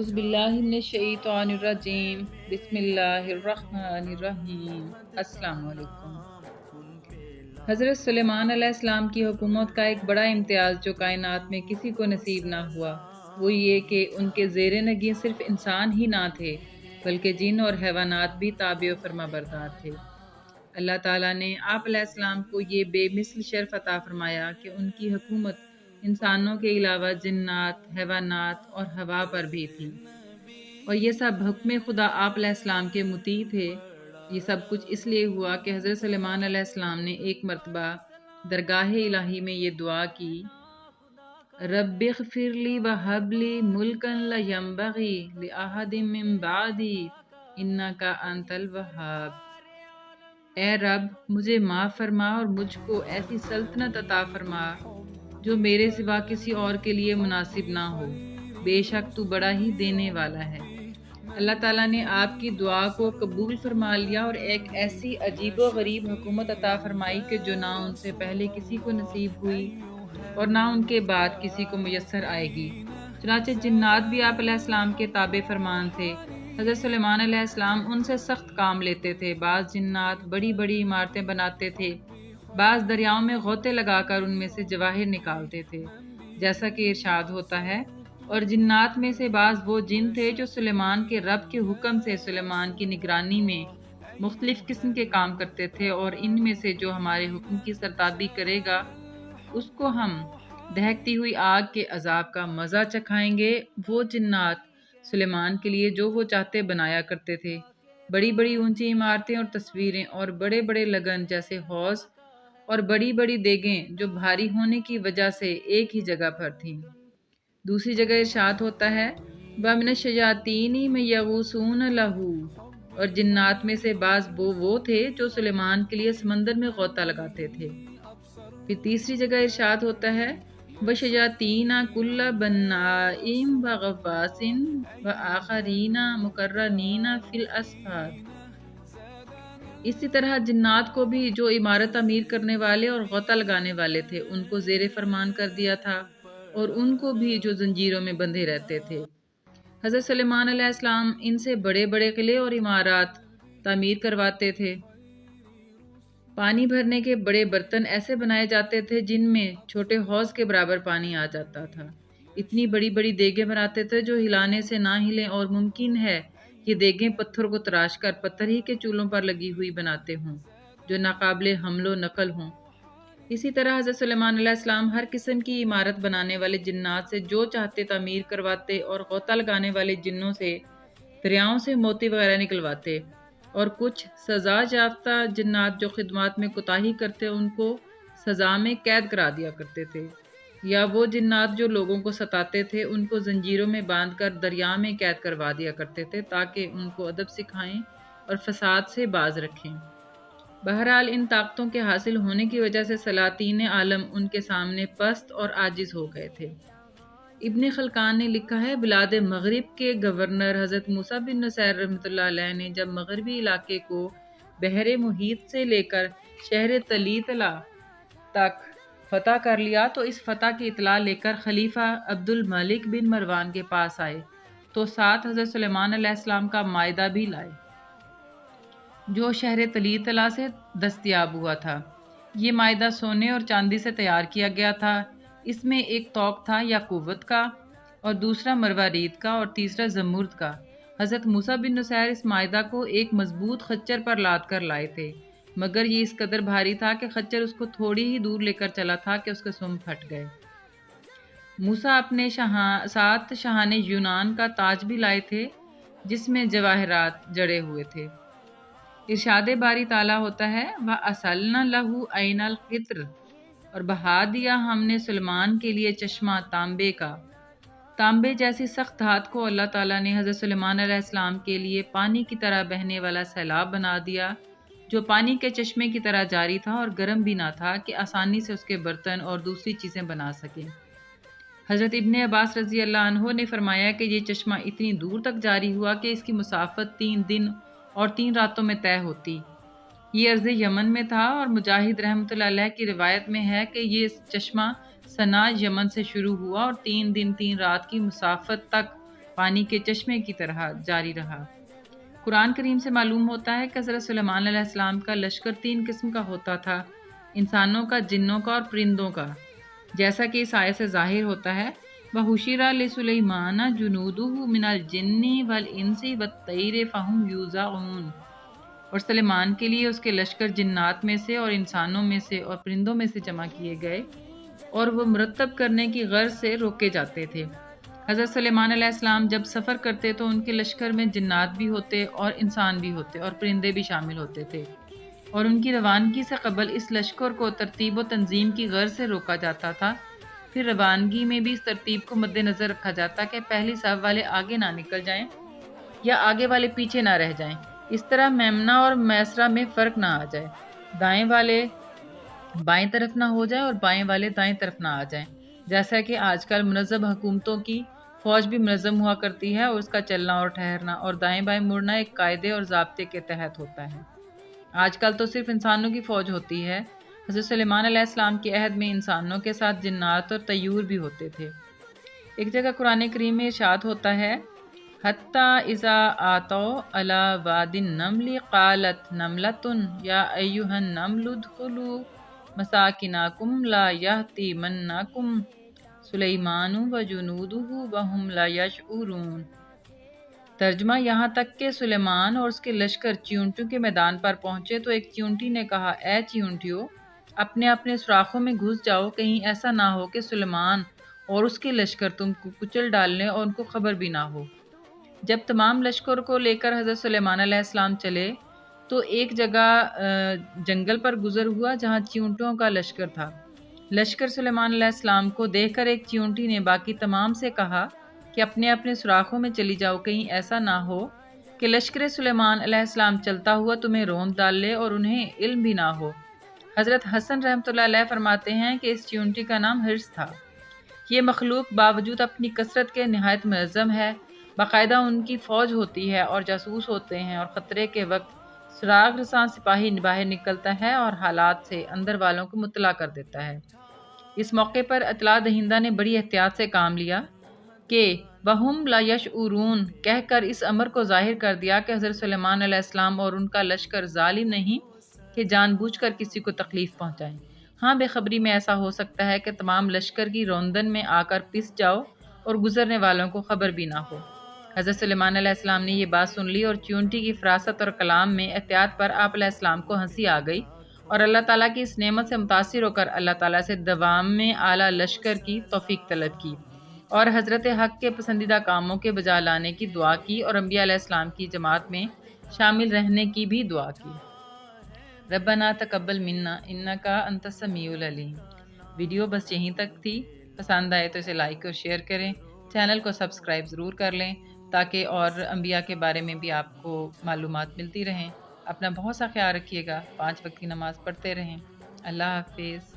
اعوذ باللہ من الشیطان الرجیم بسم اللہ الرحمن الرحیم۔ السلام علیکم۔ حضرت سلیمان علیہ السلام کی حکومت کا ایک بڑا امتیاز جو کائنات میں کسی کو نصیب نہ ہوا وہ یہ کہ ان کے زیر نگین صرف انسان ہی نہ تھے بلکہ جن اور حیوانات بھی تابع و فرما بردار تھے۔ اللہ تعالیٰ نے آپ علیہ السلام کو یہ بے مثل شرف عطا فرمایا کہ ان کی حکومت انسانوں کے علاوہ جنات، حیوانات اور ہوا پر بھی تھی، اور یہ سب حکم خدا آپ علیہ السلام کے مطیع تھے۔ یہ سب کچھ اس لیے ہوا کہ حضرت سلیمان علیہ السلام نے ایک مرتبہ درگاہ الہی میں یہ دعا کی، رب اغفر لی وہب لی ملکا لا ینبغی لأحد من بعدی انک انت الوہاب۔ اے رب، مجھے معاف فرما اور مجھ کو ایسی سلطنت عطا فرما جو میرے سوا کسی اور کے لیے مناسب نہ ہو، بے شک تو بڑا ہی دینے والا ہے۔ اللہ تعالیٰ نے آپ کی دعا کو قبول فرما لیا اور ایک ایسی عجیب و غریب حکومت عطا فرمائی کہ جو نہ ان سے پہلے کسی کو نصیب ہوئی اور نہ ان کے بعد کسی کو میسر آئے گی۔ چنانچہ جنات بھی آپ علیہ السلام کے تابع فرمان تھے۔ حضرت سلیمان علیہ السلام ان سے سخت کام لیتے تھے۔ بعض جنات بڑی بڑی عمارتیں بناتے تھے، بعض دریاؤں میں غوطے لگا کر ان میں سے جواہر نکالتے تھے، جیسا کہ ارشاد ہوتا ہے، اور جنات میں سے بعض وہ جن تھے جو سلیمان کے رب کے حکم سے سلیمان کی نگرانی میں مختلف قسم کے کام کرتے تھے، اور ان میں سے جو ہمارے حکم کی سرتابی کرے گا اس کو ہم دہکتی ہوئی آگ کے عذاب کا مزہ چکھائیں گے۔ وہ جنات سلیمان کے لیے جو وہ چاہتے بنایا کرتے تھے، بڑی بڑی اونچی عمارتیں اور تصویریں، اور بڑے بڑے لگن جیسے حوض اور بڑی بڑی دیگیں جو بھاری ہونے کی وجہ سے ایک ہی جگہ پر تھیں۔ دوسری جگہ ارشاد ہوتا ہے، وَمِنَ الشَّيَاطِينِ مَن يَغُوصُونَ لَهُ، اور جنات میں سے بعض وہ تھے جو سلیمان کے لیے سمندر میں غوطہ لگاتے تھے۔ پھر تیسری جگہ ارشاد ہوتا ہے، وَشَيَاطِينَ كُلَّ بَنَّاءٍ وَغَوَّاصٍ وَآخَرِينَ مُقَرَّنِينَ فِي الْأَصْفَادِ۔ اسی طرح جنات کو بھی جو عمارت تعمیر کرنے والے اور غوطہ لگانے والے تھے ان کو زیر فرمان کر دیا تھا، اور ان کو بھی جو زنجیروں میں بندھے رہتے تھے۔ حضرت سلیمان علیہ السلام ان سے بڑے بڑے قلعے اور عمارات تعمیر کرواتے تھے۔ پانی بھرنے کے بڑے برتن ایسے بنائے جاتے تھے جن میں چھوٹے حوض کے برابر پانی آ جاتا تھا۔ اتنی بڑی بڑی دیگیں بناتے تھے جو ہلانے سے نہ ہلیں، اور ممکن ہے یہ دیگیں پتھر کو تراش کر پتھر ہی کے چولہوں پر لگی ہوئی بناتے ہوں جو ناقابل حمل و نقل ہوں۔ اسی طرح حضرت سلیمان علیہ السلام ہر قسم کی عمارت بنانے والے جنات سے جو چاہتے تعمیر کرواتے، اور غوطہ لگانے والے جنوں سے دریاؤں سے موتی وغیرہ نکلواتے، اور کچھ سزا یافتہ جنات جو خدمات میں کوتاہی کرتے ان کو سزا میں قید کرا دیا کرتے تھے، یا وہ جنات جو لوگوں کو ستاتے تھے ان کو زنجیروں میں باندھ کر دریا میں قید کروا دیا کرتے تھے تاکہ ان کو ادب سکھائیں اور فساد سے باز رکھیں۔ بہرحال ان طاقتوں کے حاصل ہونے کی وجہ سے سلاطین عالم ان کے سامنے پست اور عاجز ہو گئے تھے۔ ابن خلکان نے لکھا ہے، بلاد مغرب کے گورنر حضرت موسیٰ بن نصیر رحمۃ اللہ علیہ نے جب مغربی علاقے کو بحر محیط سے لے کر شہر طلیطلہ تک فتح کر لیا تو اس فتح کی اطلاع لے کر خلیفہ عبد الملک بن مروان کے پاس آئے تو ساتھ حضرت سلیمان علیہ السلام کا مائدہ بھی لائے جو شہر طلیطلہ سے دستیاب ہوا تھا۔ یہ مائدہ سونے اور چاندی سے تیار کیا گیا تھا۔ اس میں ایک طوق تھا یاقوت کا، اور دوسرا مروارید کا، اور تیسرا زمرد کا۔ حضرت موسیٰ بن نصیر اس مائدہ کو ایک مضبوط خچر پر لاد کر لائے تھے، مگر یہ اس قدر بھاری تھا کہ خچر اس کو تھوڑی ہی دور لے کر چلا تھا کہ اس کے سم پھٹ گئے۔ موسیٰ اپنے ساتھ شاہان یونان کا تاج بھی لائے تھے جس میں جواہرات جڑے ہوئے تھے۔ ارشاد باری تعالیٰ ہوتا ہے، وَأَسَلْنَا لَهُ عَيْنَ الْقِطْرِ، اور بہا دیا ہم نے سلیمان کے لیے چشمہ تانبے کا۔ تانبے جیسی سخت دھات کو اللہ تعالیٰ نے حضرت سلیمان علیہ السلام کے لیے پانی کی طرح بہنے والا سیلاب بنا دیا جو پانی کے چشمے کی طرح جاری تھا اور گرم بھی نہ تھا کہ آسانی سے اس کے برتن اور دوسری چیزیں بنا سکیں۔ حضرت ابن عباس رضی اللہ عنہ نے فرمایا کہ یہ چشمہ اتنی دور تک جاری ہوا کہ اس کی مسافت 3 دن اور 3 راتوں میں طے ہوتی۔ یہ عرض یمن میں تھا، اور مجاہد رحمۃ اللہ علیہ کی روایت میں ہے کہ یہ چشمہ صنعا یمن سے شروع ہوا اور 3 دن 3 رات کی مسافت تک پانی کے چشمے کی طرح جاری رہا۔ قرآن کریم سے معلوم ہوتا ہے کہ حضرت سلیمان علیہ السلام کا لشکر 3 قسم کا ہوتا تھا، انسانوں کا، جنوں کا اور پرندوں کا، جیسا کہ اس آیت سے ظاہر ہوتا ہے وَحُشِرَ لِسُلَيْمَانَ جُنُودُهُ مِنَ الْجِنِّ وَالْإِنسِ وَالطَّيْرِ فَهُمْ يُوزَعُونَ، اور سلیمان کے لیے اس کے لشکر جنات میں سے اور انسانوں میں سے اور پرندوں میں سے جمع کیے گئے اور وہ مرتب کرنے کی غرض سے روکے جاتے تھے۔ حضرت سلیمان علیہ السلام جب سفر کرتے تو ان کے لشکر میں جنات بھی ہوتے اور انسان بھی ہوتے اور پرندے بھی شامل ہوتے تھے، اور ان کی روانگی سے قبل اس لشکر کو ترتیب و تنظیم کی غرض سے روکا جاتا تھا۔ پھر روانگی میں بھی اس ترتیب کو مد نظر رکھا جاتا کہ پہلی صف والے آگے نہ نکل جائیں یا آگے والے پیچھے نہ رہ جائیں، اس طرح میمنہ اور میسرہ میں فرق نہ آ جائے، دائیں والے بائیں طرف نہ ہو جائیں اور بائیں والے دائیں طرف نہ آ جائیں، جیسا کہ آج کل منظم حکومتوں کی فوج بھی منظم ہوا کرتی ہے اور اس کا چلنا اور ٹھہرنا اور دائیں بائیں مڑنا ایک قاعدے اور ضابطے کے تحت ہوتا ہے۔ آج کل تو صرف انسانوں کی فوج ہوتی ہے، حضرت سلیمان علیہ السلام کے عہد میں انسانوں کے ساتھ جنات اور طیور بھی ہوتے تھے۔ ایک جگہ قرآن کریم میں ارشاد ہوتا ہے حَتَّى إِذَا آتَوْا عَلَى وَادِ النَّمْلِ قَالَتْ نَمْلَةٌ يَا أَيُّهَا النَّمْلُ ادْخُلُوا مَسَاكِنَكُمْ لَا يَحْطِمَنَّكُمْ سُلَيْمَانُ وَجُنُودُهُ وَهُمْ لَا يَشْعُرُونَ۔ ترجمہ، یہاں تک کہ سلیمان اور اس کے لشکر چیونٹیوں کے میدان پر پہنچے تو ایک چیونٹی نے کہا اے چیونٹیوں، اپنے اپنے سوراخوں میں گھس جاؤ، کہیں ایسا نہ ہو کہ سلیمان اور اس کے لشکر تم کو کچل ڈالنے اور ان کو خبر بھی نہ ہو۔ جب تمام لشکر کو لے کر حضرت سلیمان علیہ السلام چلے تو ایک جگہ جنگل پر گزر ہوا جہاں چیونٹیوں کا لشکر تھا۔ لشکر سلیمان علیہ السلام کو دیکھ کر ایک چیونٹی نے باقی تمام سے کہا کہ اپنے اپنے سوراخوں میں چلی جاؤ، کہیں ایسا نہ ہو کہ لشکر سلیمان علیہ السلام چلتا ہوا تمہیں روند ڈال لے اور انہیں علم بھی نہ ہو۔ حضرت حسن رحمۃ اللہ علیہ فرماتے ہیں کہ اس چیونٹی کا نام حرص تھا۔ یہ مخلوق باوجود اپنی کثرت کے نہایت منظم ہے، باقاعدہ ان کی فوج ہوتی ہے اور جاسوس ہوتے ہیں، اور خطرے کے وقت سراغ رساں سپاہی باہر نکلتا ہے اور حالات سے اندر والوں کو مطلع کر دیتا ہے۔ اس موقع پر اطلاع دہندہ نے بڑی احتیاط سے کام لیا کہ وَهُمْ لَا يَشْعُرُونَ کہہ کر اس امر کو ظاہر کر دیا کہ حضرت سلیمان علیہ السلام اور ان کا لشکر ظالم نہیں کہ جان بوجھ کر کسی کو تکلیف پہنچائیں۔ ہاں، بے خبری میں ایسا ہو سکتا ہے کہ تمام لشکر کی روندن میں آ کر پس جاؤ اور گزرنے والوں کو خبر بھی نہ ہو۔ حضرت سلیمان علیہ السلام نے یہ بات سن لی اور چیونٹی کی فراست اور کلام میں احتیاط پر آپ علیہ السلام کو ہنسی آ گئی، اور اللہ تعالیٰ کی اس نعمت سے متاثر ہو کر اللہ تعالیٰ سے دوام میں اعلیٰ لشکر کی توفیق طلب کی اور حضرت حق کے پسندیدہ کاموں کے بجا لانے کی دعا کی اور انبیاء علیہ السلام کی جماعت میں شامل رہنے کی بھی دعا کی۔ ربنا تقبل منا انک انت السمیع العلیم۔ ویڈیو بس یہیں تک تھی، پسند آئے تو اسے لائک اور شیئر کریں، چینل کو سبسکرائب ضرور کر لیں تاکہ اور انبیاء کے بارے میں بھی آپ کو معلومات ملتی رہیں۔ اپنا بہت سا خیال رکھیے گا، 5 وقت کی نماز پڑھتے رہیں۔ اللہ حافظ۔